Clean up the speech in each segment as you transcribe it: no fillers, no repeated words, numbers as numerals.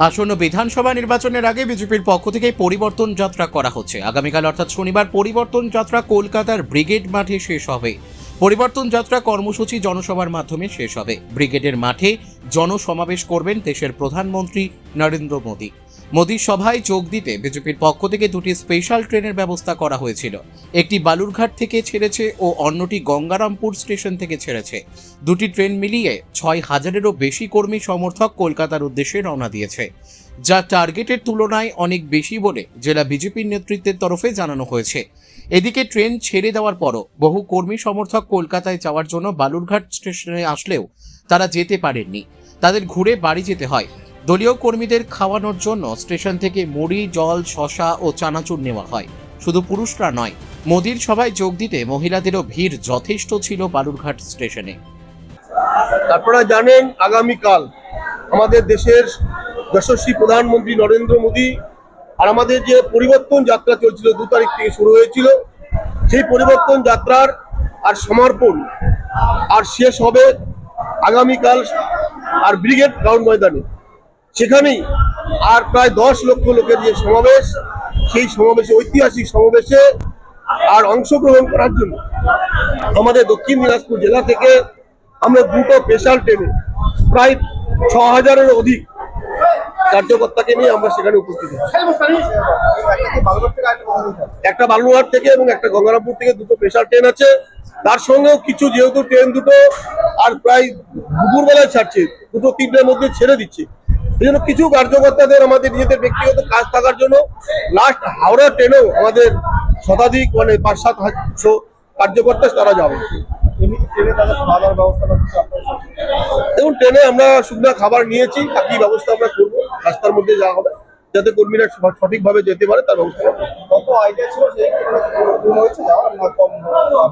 আসন্ন বিধানসভা নির্বাচনের আগে বিজেপির পক্ষ থেকে পরিবর্তন যাত্রা করা হচ্ছে। আগামীকাল অর্থাৎ শনিবার পরিবর্তন যাত্রা কলকাতার ব্রিগেড মাঠে শেষ হবে। পরিবর্তন যাত্রা কর্মসূচি জনসভার মাধ্যমে শেষ হবে। ব্রিগেডের মাঠে জনসমাবেশ করবেন দেশের প্রধানমন্ত্রী নরেন্দ্র মোদী। মোদীর সভায় যোগ দিতে বিজেপির পক্ষ থেকে দুটি স্পেশাল ট্রেনের ব্যবস্থা করা হয়েছিল। একটি বালুরঘাট থেকে ছেড়েছে ও অন্যটি গঙ্গারামপুর স্টেশন থেকে ছেড়েছে। দুটি ট্রেন মিলিয়ে ৬,০০০-এরও বেশি কর্মী সমর্থক কলকাতার উদ্দেশ্যে রওনা দিয়েছে, যা টার্গেটের তুলনায় অনেক বেশি বলে জেলা বিজেপির নেতৃত্বের তরফে জানানো হয়েছে। এদিকে ট্রেন ছেড়ে দেওয়ার পরও বহু কর্মী সমর্থক কলকাতায় যাওয়ার জন্য বালুরঘাট স্টেশনে আসলেও তারা যেতে পারেননি। তাদের ঘুরে বাড়ি যেতে হয়। দলীয় কর্মীদের খাওয়ানোর জন্য স্টেশন থেকে মুড়ি, জল, শসা ও চানাচুর নেওয়া হয়। শুধু পুরুষরা নয়, মোদির সভায় যোগ দিতে মহিলাদেরও ভিড় যথেষ্ট ছিল বালুরঘাট স্টেশনে। আপনারা জানেন, আগামীকাল আমাদের দেশের যশস্বী প্রধানমন্ত্রী নরেন্দ্র মোদী আর আমাদের যে পরিবর্তন যাত্রা চলছিল ২ তারিখ থেকে শুরু হয়েছিল, সেই পরিবর্তন যাত্রার আর সমর্পণ আর শেষ হবে আগামীকাল আর ব্রিগেড গ্রাউন্ড ময়দানে। সেখানেই আর প্রায় ১০ লক্ষ লোকের যে সমাবেশ, সেই সমাবেশে, ঐতিহাসিক সমাবেশে আর অংশগ্রহণ করার জন্য আমাদের দক্ষিণ দিনাজপুর জেলা থেকে আমরা দুটো স্পেশাল ট্রেনে প্রায় ৬,০০০-এর অধিক কার্যকর্তাকে নিয়ে আমরা সেখানে উপস্থিত হচ্ছি। একটা বালুরঘাট থেকে এবং একটা গঙ্গারামপুর থেকে দুটো স্পেশাল ট্রেন আছে। তার সঙ্গেও কিছু, যেহেতু ট্রেন দুটো আর প্রায় দুপুরবেলায় ছাড়ছে, ২-৩টার মধ্যে ছেড়ে দিচ্ছে, এই জন্য কিছু কার্যকর্তাদের আমাদের নিজেদের ব্যক্তিগত কাজ থাকার জন্য লাস্ট হাওড়া ট্রেনেও আমাদের শতাধিক, মানে ৫-৭০০ কার্যকর্তা তারা যাবে। দেখুন, ট্রেনে আমরা শুকনো খাবার নিয়েছি, বাকি ব্যবস্থা আমরা করবো। রাস্তার মধ্যে যাওয়া হবে যাতে কর্মীরা সঠিকভাবে যেতে পারে, তার ব্যবস্থা।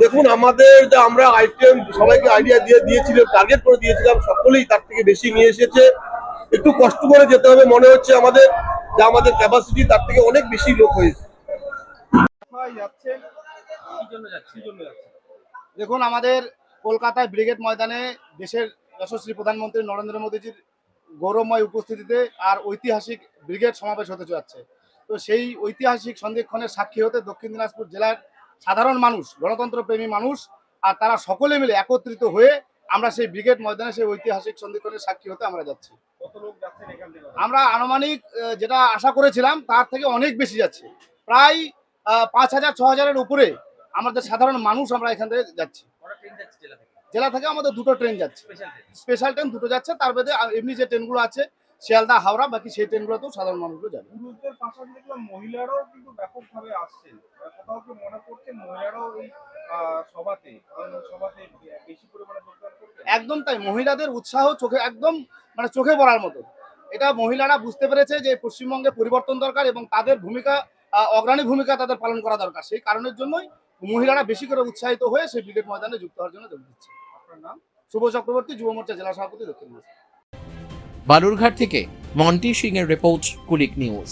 দেখুন, আমাদের যা আমরা আইটেম সবাইকে আইডিয়া দিয়েছিলাম, টার্গেট করে দিয়েছিলাম, সকলেই তার থেকে বেশি নিয়ে এসেছে। একটু কষ্ট করে যেতে হবে মনে হচ্ছে আমাদের, যা আমাদের ক্যাপাসিটি তার থেকে অনেক বেশি লোক হয়েছে। দেখুন, আমাদের কলকাতায় ব্রিগেড ময়দানে দেশের যশস্বী প্রধানমন্ত্রী নরেন্দ্র মোদীজির গৌরবময় উপস্থিতিতে আর ঐতিহাসিক ব্রিগেড সমাবেশ হতে যাচ্ছে। তো সেই ঐতিহাসিক সন্ধিক্ষণের সাক্ষী হতে দক্ষিণ দিনাজপুর জেলার সাধারণ মানুষ, গণতন্ত্রপ্রেমী মানুষ আর তারা সকলে মিলে একত্রিত হয়ে আমরা সেই ব্রিগেড ময়দানে সেই ঐতিহাসিক সন্ধিক্ষণের সাক্ষী হতে আমরা যাচ্ছি। আমরা আনুমানিক যেটা আশা করেছিলাম তার থেকে অনেক বেশি যাচ্ছে, প্রায় ৫,০০০-৬,০০০-এর উপরে আমাদের সাধারণ মানুষ আমরা এখান থেকে যাচ্ছি। জেলা থেকে আমাদের দুটো ট্রেন যাচ্ছে, স্পেশাল ট্রেন দুটো যাচ্ছে। তার মধ্যে এমনি যে ট্রেনগুলো আছে শিয়ালদা, হাওড়া, বাকি সেই ট্রেনগুলোতেও সাধারণ মানুষগুলো যাবে। পুরুষদের পাশাপাশি দেখলাম মহিলারাও কিন্তু ব্যাপকভাবে আসছেন। কোথাও কি মনে করছে মহিলারাও এই সভাতে বেশি পরিমাণে যোগদান করবে? একদম তাই, মহিলাদের উৎসাহ চোখে একদম মানে চোখে পড়ার মতো। এটা মহিলারা বুঝতে পেরেছে যে পশ্চিমবঙ্গে পরিবর্তন দরকার এবং তাদের ভূমিকা, অগ্রণী ভূমিকা তাদের পালন করা দরকার। সেই কারণের জন্যই মহিলারা বেশি করে উৎসাহিত হয়ে সেই ব্রিগেড ময়দানে যুক্ত হওয়ার জন্য যোগ দিচ্ছে। আপনার নাম? শুভ চক্রবর্তী, যুব মোর্চা জেলা সভাপতি, দক্ষিণ দিনাজপুর। বালুরঘাট থেকে মন্টি সিং এর রিপোর্ট, কুলিক নিউজ।